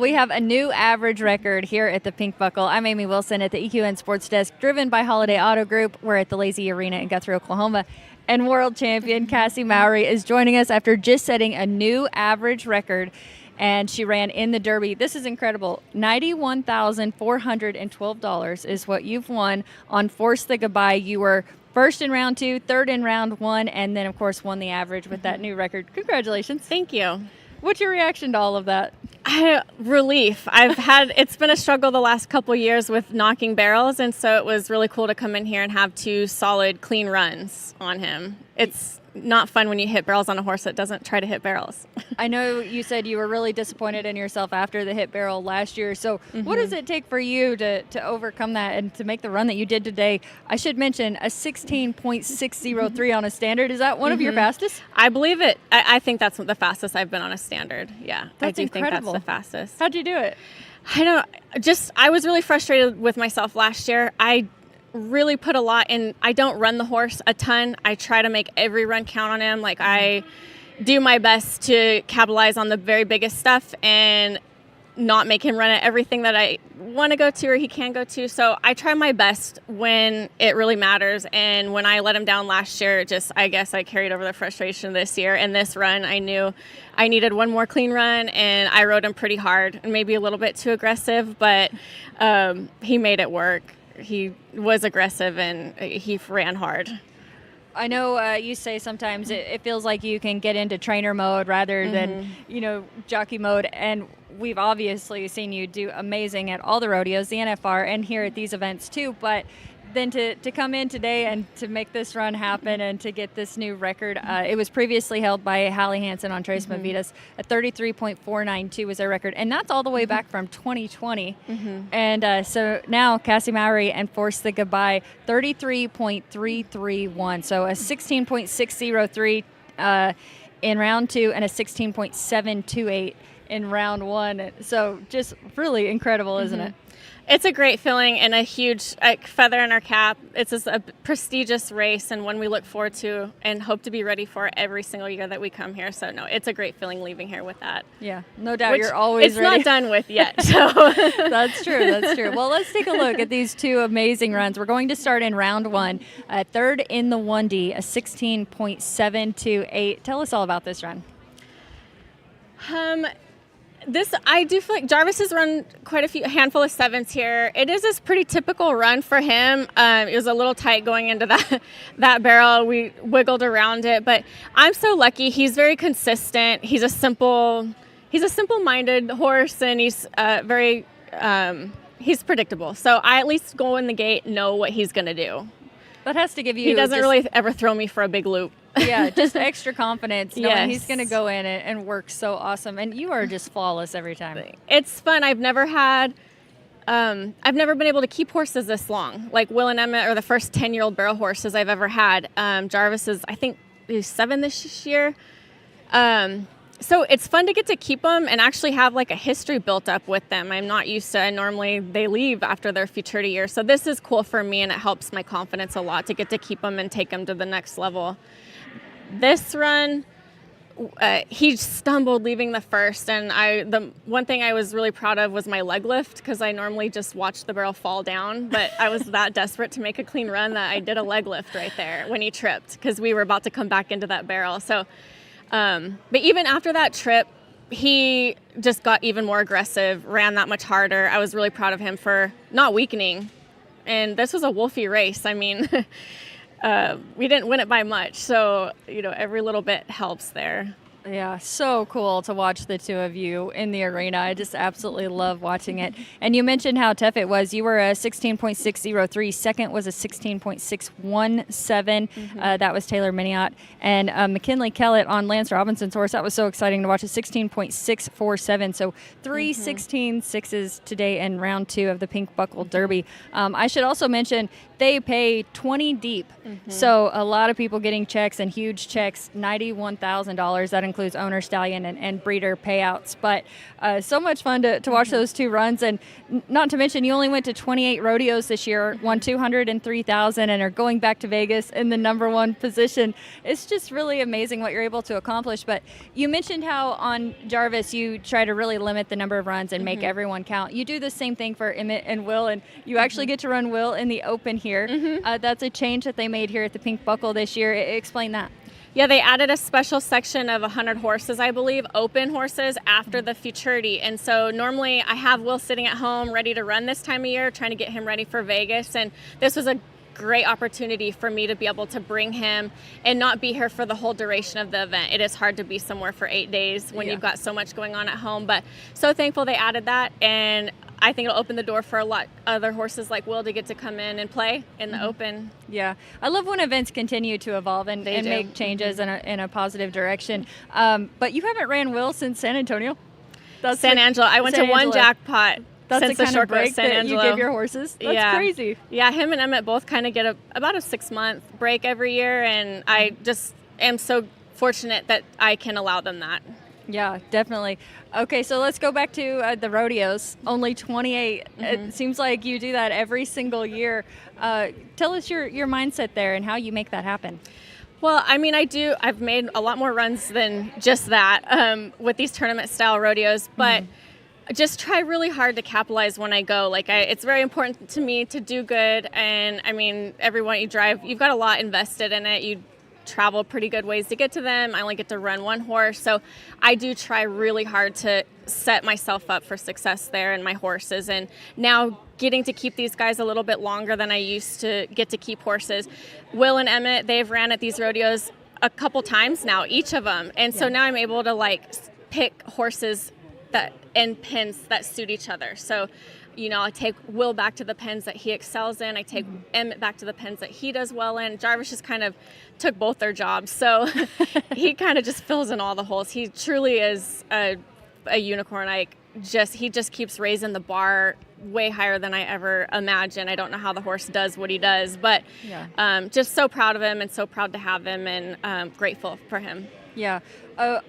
we have a new average record here at the Pink Buckle. I'm Amy Wilson at the EQN Sports Desk, driven by Holiday Auto Group. We're at the Lazy Arena in Guthrie, Oklahoma. And world champion Cassie Mowry is joining us after just setting a new average record. And she ran in the Derby. This is incredible. $91,412 is what you've won on Force the Goodbye. You were first in round 2, third in round 1, and then, of course, won the average with that new record. Congratulations. Thank you. What's your reaction to all of that? Relief. It's been a struggle the last couple years with knocking barrels, and so it was really cool to come in here and have 2 solid, clean runs on him. It's not fun when you hit barrels on a horse that doesn't try to hit barrels. I know you said you were really disappointed in yourself after the hit barrel last year. So what does it take for you to overcome that and to make the run that you did today? I should mention a 16.603 on a standard. Is that one of your fastest? I believe it. I think that's the fastest I've been on a standard. Yeah, that's I do incredible. think that's the fastest. How'd you do it? I was really frustrated with myself last year. I really put a lot in. I don't run the horse a ton. I try to make every run count on him. Like, I do my best to capitalize on the very biggest stuff and not make him run at everything that I want to go to or he can go to. So I try my best when it really matters. And when I let him down last year, I guess I carried over the frustration this year. And this run, I knew I needed one more clean run, and I rode him pretty hard and maybe a little bit too aggressive, but he made it work. He was aggressive and he ran hard. I know you say sometimes it feels like you can get into trainer mode rather than, jockey mode. And we've obviously seen you do amazing at all the rodeos, the NFR, and here at these events too. But then to come in today and to make this run happen and to get this new record, it was previously held by Hallie Hansen on Tres Movidas. A 33.492 was their record, and that's all the way back from 2020. And so now Cassie Mowry and Force the Goodbye, 33.331. So a 16.603 in round 2 and a 16.728 in round 1. So just really incredible, isn't it? It's a great feeling and a huge feather in our cap. It's just a prestigious race and one we look forward to and hope to be ready for every single year that we come here. So, no, it's a great feeling leaving here with that. Yeah, no doubt. You're always ready. It's not done with yet. So That's true. Well, let's take a look at these 2 amazing runs. We're going to start in round 1, third in the 1D, a 16.728. Tell us all about this run. I do feel like Jarvis has run quite a handful of 7s here. It is this pretty typical run for him. It was a little tight going into that barrel. We wiggled around it, but I'm so lucky. He's very consistent. He's a simple-minded horse, and he's he's predictable. So I at least go in the gate, know what he's going to do. That has to give you. He doesn't really ever throw me for a big loop. Yeah, just extra confidence knowing Yes. he's going to go in and work so awesome. And you are just flawless every time. It's fun. I've never been able to keep horses this long. Like Will and Emmett are the first 10-year-old barrel horses I've ever had. Jarvis is, I think, he's 7 this year. So it's fun to get to keep them and actually have like a history built up with them. I'm not used to, normally they leave after their futurity year. So this is cool for me, and it helps my confidence a lot to get to keep them and take them to the next level. This run, he stumbled leaving the first, and the one thing I was really proud of was my leg lift, because I normally just watch the barrel fall down, but I was that desperate to make a clean run that I did a leg lift right there when he tripped, because we were about to come back into that barrel. So, but even after that trip, he just got even more aggressive, ran that much harder. I was really proud of him for not weakening, and this was a wolfy race. I mean, we didn't win it by much, so every little bit helps there. Yeah, so cool to watch the 2 of you in the arena. I just absolutely love watching it. And you mentioned how tough it was. You were a 16.603. Second was a 16.617. That was Taylor Miniot. And McKinley Kellett on Lance Robinson's horse. That was so exciting to watch, a 16.647. So 3 16.6s today in round 2 of the Pink Buckle Derby. I should also mention they pay 20 deep. So a lot of people getting checks and huge checks, $91,000. That includes owner stallion and breeder payouts. But so much fun to watch those two runs. And not to mention, you only went to 28 rodeos this year, won 203,000, and are going back to Vegas in the #1 position. It's just really amazing what you're able to accomplish. But you mentioned how on Jarvis you try to really limit the number of runs and make everyone count. You do the same thing for Emmett and Will, and you actually get to run Will in the Open here. That's a change that they made here at the Pink Buckle this year. Explain that. Yeah, they added a special section of 100 horses, I believe, open horses after the Futurity. And so normally I have Will sitting at home ready to run this time of year, trying to get him ready for Vegas. And this was a great opportunity for me to be able to bring him and not be here for the whole duration of the event. It is hard to be somewhere for 8 days when you've got so much going on at home. But so thankful they added that. And I think it'll open the door for a lot other horses like Will to get to come in and play in the Open. Yeah, I love when events continue to evolve and make changes in a positive direction. But you haven't ran Will since San Antonio? San Angelo. I went to one jackpot. That's since the kind short of break San that Angelo. You give your horses? That's crazy. Yeah, him and Emmett both kind of get about a 6-month break every year, and I just am so fortunate that I can allow them that. Yeah, definitely. Okay, so let's go back to the rodeos. Only 28. It seems like you do that every single year. Tell us your mindset there and how you make that happen. Well, I mean, I've made a lot more runs than just that with these tournament-style rodeos, but just try really hard to capitalize when I go. It's very important to me to do good, and I mean, everyone you drive, you've got a lot invested in it. You travel pretty good ways to get to them. I only get to run one horse, so I do try really hard to set myself up for success there and my horses. And now getting to keep these guys a little bit longer than I used to get to keep horses. Will and Emmett, they've ran at these rodeos a couple times now, each of them, and so now I'm able to pick horses and pens that suit each other. So, I take Will back to the pens that he excels in. I take Emmett back to the pens that he does well in. Jarvis just kind of took both their jobs. So he kind of just fills in all the holes. He truly is a unicorn. He just keeps raising the bar way higher than I ever imagined. I don't know how the horse does what he does, but just so proud of him and so proud to have him, and grateful for him. Yeah.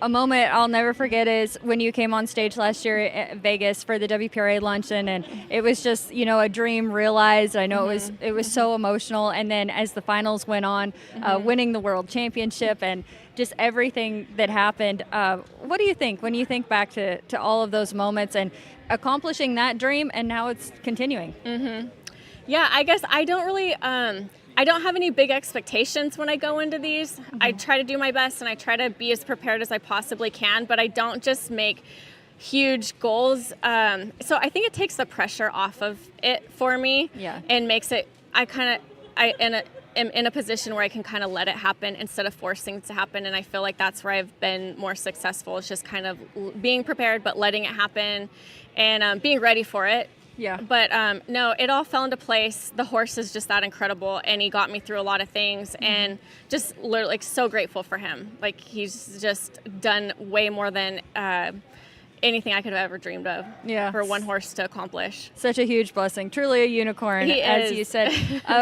A moment I'll never forget is when you came on stage last year at Vegas for the WPRA luncheon, and it was just, a dream realized. I know it was so emotional. And then as the finals went on, winning the world championship and just everything that happened. What do you think when you think back to all of those moments and accomplishing that dream, and now it's continuing? Yeah, I guess I don't really... I don't have any big expectations when I go into these. I try to do my best and I try to be as prepared as I possibly can, but I don't just make huge goals. So I think it takes the pressure off of it for me and makes it, I am in a position where I can kind of let it happen instead of forcing it to happen. And I feel like that's where I've been more successful. It's just kind of being prepared, but letting it happen and being ready for it. Yeah. But no, it all fell into place. The horse is just that incredible, and he got me through a lot of things, and just literally so grateful for him. He's just done way more than anything I could have ever dreamed of for one horse to accomplish. Such a huge blessing. Truly a unicorn, as you said.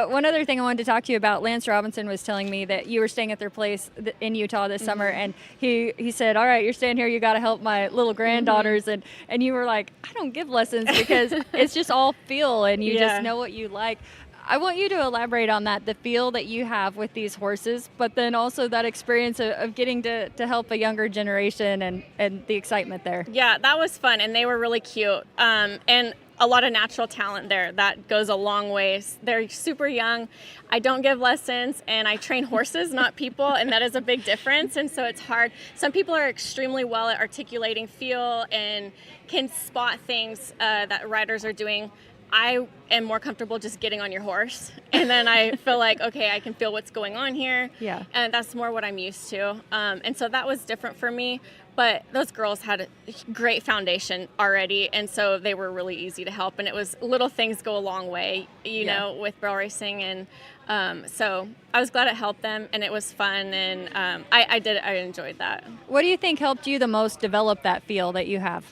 One other thing I wanted to talk to you about, Lance Robinson was telling me that you were staying at their place in Utah this summer, and he said, all right, you're staying here, you got to help my little granddaughters, and you were like, I don't give lessons because it's just all feel, and you just know what you like. I want you to elaborate on that, the feel that you have with these horses, but then also that experience of getting to help a younger generation and the excitement there. Yeah, that was fun, and they were really cute. And a lot of natural talent there. That goes a long ways. They're super young. I don't give lessons, and I train horses, not people, and that is a big difference, and so it's hard. Some people are extremely well at articulating feel and can spot things that riders are doing. I am more comfortable just getting on your horse, and then I feel like, okay, I can feel what's going on here. Yeah. And that's more what I'm used to. And so that was different for me, but those girls had a great foundation already, and so they were really easy to help, and it was little things go a long way, you know, with barrel racing, and so I was glad it helped them, and it was fun, and I enjoyed that. What do you think helped you the most develop that feel that you have?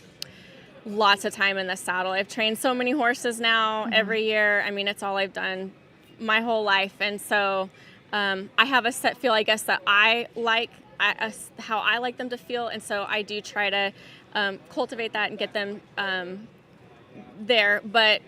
Lots of time in the saddle. I've trained so many horses now every year. I mean, it's all I've done my whole life. And so I have a set feel, I guess, that I like how I like them to feel, and so I do try to cultivate that and get them there. But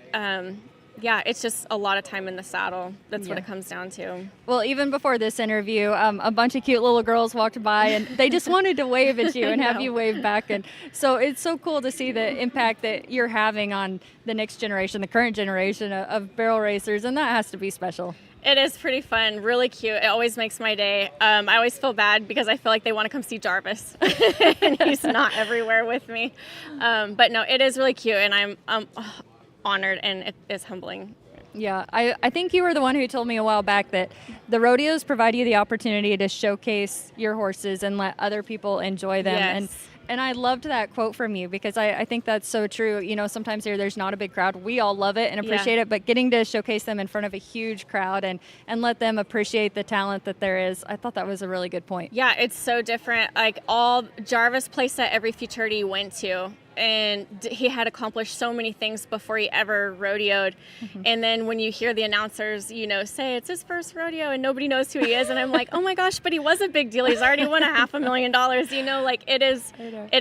yeah, it's just a lot of time in the saddle. That's what it comes down to. Well, even before this interview, a bunch of cute little girls walked by and they just wanted to wave at you and have you wave back. And so it's so cool to see the impact that you're having on the next generation, the current generation of barrel racers, and that has to be special. It is pretty fun, really cute. It always makes my day. I always feel bad because I feel like they want to come see Jarvis, and he's not everywhere with me. But no, it is really cute, and I'm honored, and it is humbling. Yeah, I think you were the one who told me a while back that the rodeos provide you the opportunity to showcase your horses and let other people enjoy them. Yes. And I loved that quote from you because I think that's so true. You know, sometimes there's not a big crowd. We all love it and appreciate it, but getting to showcase them in front of a huge crowd and let them appreciate the talent that there is, I thought that was a really good point. Yeah, it's so different. Like Jarvis placed at every futurity he went to, and he had accomplished so many things before he ever rodeoed. Mm-hmm. And then when you hear the announcers, say it's his first rodeo and nobody knows who he is, and I'm like, oh my gosh, but he was a big deal. He's already won $500,000. Like it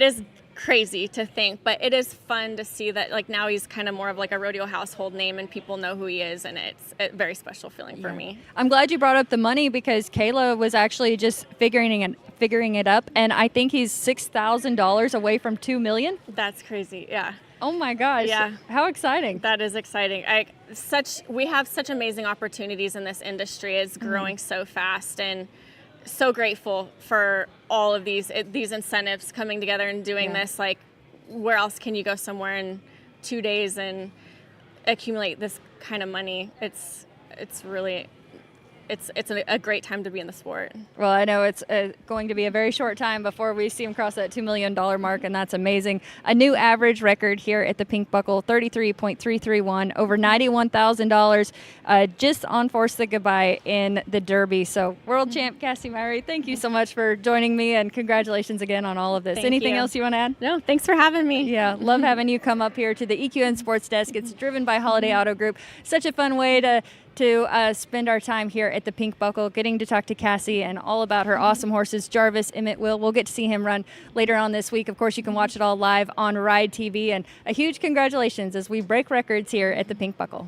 is crazy to think, but it is fun to see that like now he's kind of more of like a rodeo household name and people know who he is, and it's a very special feeling for me. I'm glad you brought up the money because Kayla was actually just figuring it up, and I think he's $6,000 away from $2 million. That's crazy. Yeah. Oh my gosh. Yeah. How exciting. That is exciting. We have such amazing opportunities in this industry. It's growing so fast, and so grateful for all of these incentives coming together and doing this. Like, where else can you go somewhere in 2 days and accumulate this kind of money? It's really a great time to be in the sport. Well, I know it's going to be a very short time before we see him cross that $2 million mark, and that's amazing. A new average record here at the Pink Buckle, 33.331, over $91,000 just on Force the Goodbye in the Derby. So world champ Cassie Myrie, thank you so much for joining me, and congratulations again on all of this. Anything else you want to add? No, thanks for having me. Yeah, love having you come up here to the EQN Sports Desk. It's driven by Holiday Auto Group. Such a fun way to spend our time here at the Pink Buckle, getting to talk to Cassie and all about her awesome horses. Jarvis, Emmett, Will. We'll get to see him run later on this week. Of course, you can watch it all live on Ride TV. And a huge congratulations as we break records here at the Pink Buckle.